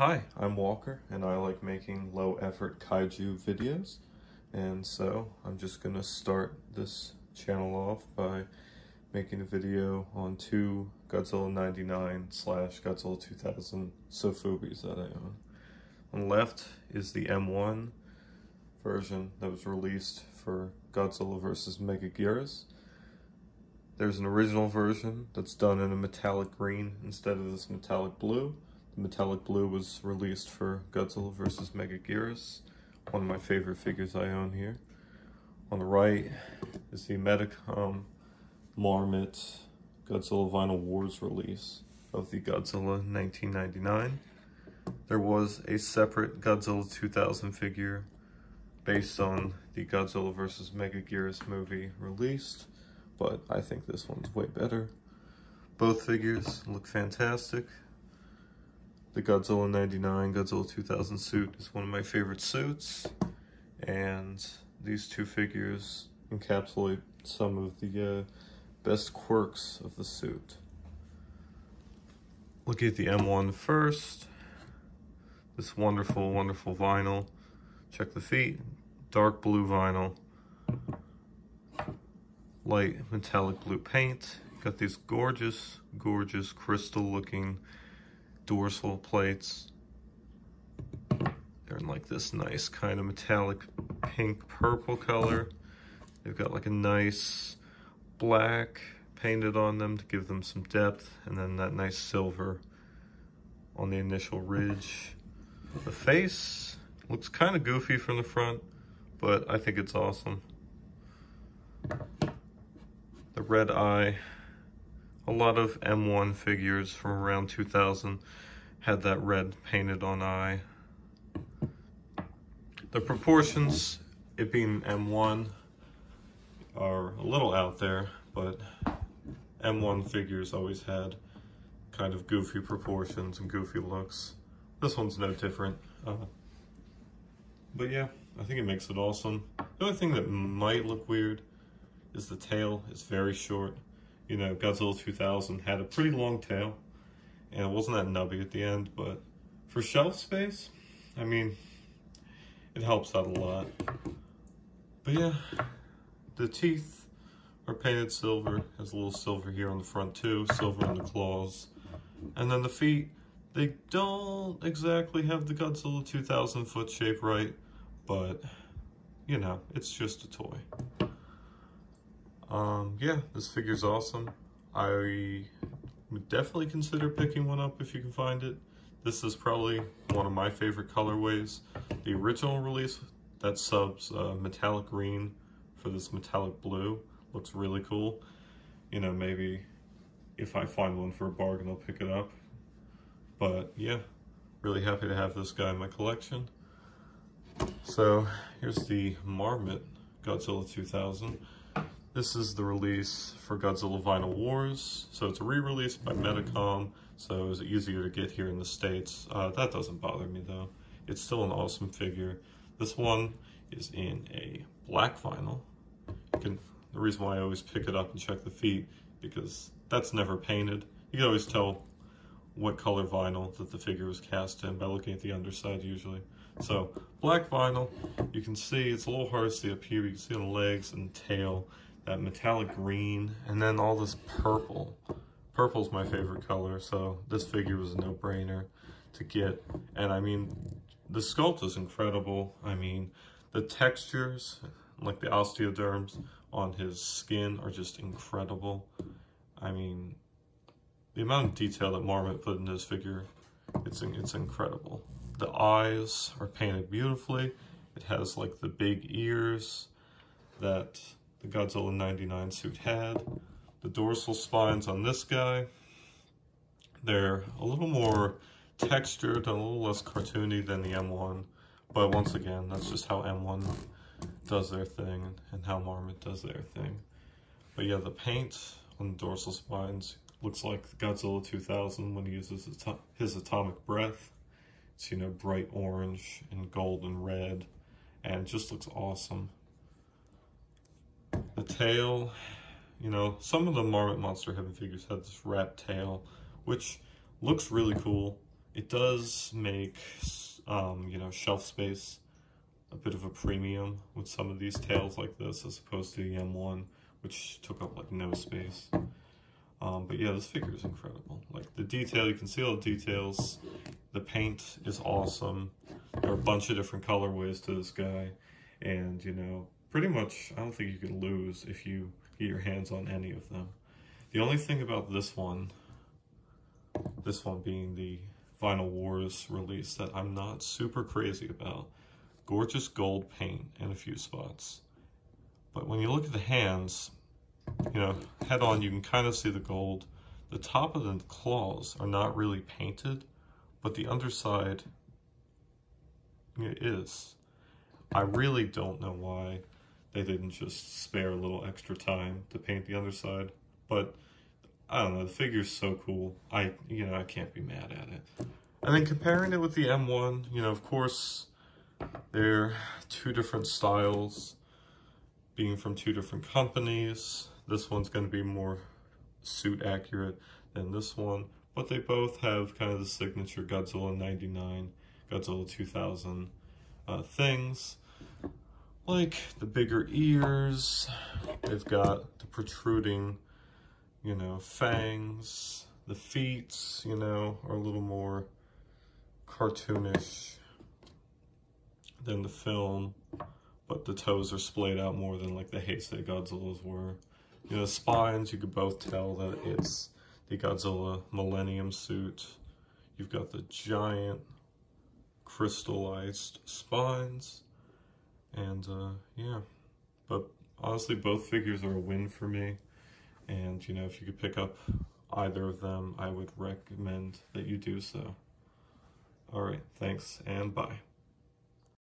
Hi, I'm Walker, and I like making low-effort kaiju videos. And so I'm just gonna start this channel off by making a video on two Godzilla 99 / Godzilla 2000 Sofubis that I own. On the left is the M1 version that was released for Godzilla vs. Megaguirus. There's an original version that's done in a metallic green instead of this metallic blue. The metallic blue was released for Godzilla vs. Megaguirus, one of my favorite figures I own here. On the right is the Medicom Marmit Godzilla Vinyl Wars release of the Godzilla 1999. There was a separate Godzilla 2000 figure based on the Godzilla vs. Megaguirus movie released, but I think this one's way better. Both figures look fantastic. The Godzilla 99, Godzilla 2000 suit is one of my favorite suits, and these two figures encapsulate some of the best quirks of the suit. Looking at the M1 first, this wonderful, wonderful vinyl. Check the feet, dark blue vinyl, light metallic blue paint. Got these gorgeous, gorgeous crystal looking dorsal plates. They're in like this nice kind of metallic pink purple color. They've got like a nice black painted on them to give them some depth, and then that nice silver on the initial ridge. The face looks kind of goofy from the front, but I think it's awesome. The red eye. A lot of M1 figures from around 2000 had that red painted on eye. The proportions, it being M1, are a little out there, but M1 figures always had kind of goofy proportions and goofy looks. This one's no different. But yeah, I think it makes it awesome. The only thing that might look weird is the tail is very short. You know, Godzilla 2000 had a pretty long tail, and it wasn't that nubby at the end, but for shelf space, I mean, it helps out a lot. But yeah, the teeth are painted silver. Has a little silver here on the front too, silver in the claws. And then the feet, they don't exactly have the Godzilla 2000 foot shape right, but, you know, it's just a toy. Yeah, this figure's awesome. I would definitely consider picking one up if you can find it. This is probably one of my favorite colorways. The original release, that subs metallic green for this metallic blue, looks really cool. You know, maybe if I find one for a bargain, I'll pick it up. But yeah, really happy to have this guy in my collection. So here's the Marmit Godzilla 2000. This is the release for Godzilla Vinyl Wars, so it's a re-release by Medicom, so it was easier to get here in the States. That doesn't bother me though. It's still an awesome figure. This one is in a black vinyl. The reason why I always pick it up and check the feet, because that's never painted. You can always tell what color vinyl that the figure was cast in by looking at the underside usually. So, black vinyl, you can see, it's a little hard to see up here, but you can see on the legs and tail, that metallic green, and then all this purple. Purple's my favorite color, so this figure was a no-brainer to get. And I mean, the sculpt is incredible. I mean, the textures, like the osteoderms on his skin, are just incredible. I mean, the amount of detail that Marmit put in this figure, it's incredible. The eyes are painted beautifully. It has like the big ears that the Godzilla 99 suit had. The dorsal spines on this guy, they're a little more textured and a little less cartoony than the M1. But once again, that's just how M1 does their thing and how Marmit does their thing. But yeah, the paint on the dorsal spines looks like Godzilla 2000 when he uses his atomic breath. It's, you know, bright orange and gold and red, and it just looks awesome. The tail, you know, some of the Marmit Monster Heaven figures have this wrapped tail, which looks really cool. It does make, you know, shelf space a bit of a premium with some of these tails like this, as opposed to the M1, which took up like no space. But yeah, this figure is incredible. Like the detail, you can see all the details. The paint is awesome. There are a bunch of different colorways to this guy. And, you know, pretty much, I don't think you can lose if you get your hands on any of them. The only thing about this one being the Vinyl Wars release that I'm not super crazy about. Gorgeous gold paint in a few spots. But when you look at the hands, you know, head on, you can kind of see the gold. The top of the claws are not really painted, but the underside is. I really don't know why they didn't just spare a little extra time to paint the underside, but I don't know, the figure's so cool. I can't be mad at it. And then comparing it with the M1, you know, of course, they're two different styles, being from two different companies. This one's going to be more suit accurate than this one, but they both have kind of the signature Godzilla 99, Godzilla 2000 things, like the bigger ears. They've got the protruding, you know, fangs. The feet, you know, are a little more cartoonish than the film, but the toes are splayed out more than like the Heisei Godzillas were. You know, spines, you could both tell that it's the Godzilla Millennium suit. You've got the giant crystallized spines, and yeah, but honestly, both figures are a win for me. And, you know, if you could pick up either of them, I would recommend that you do so. All right, thanks, and bye.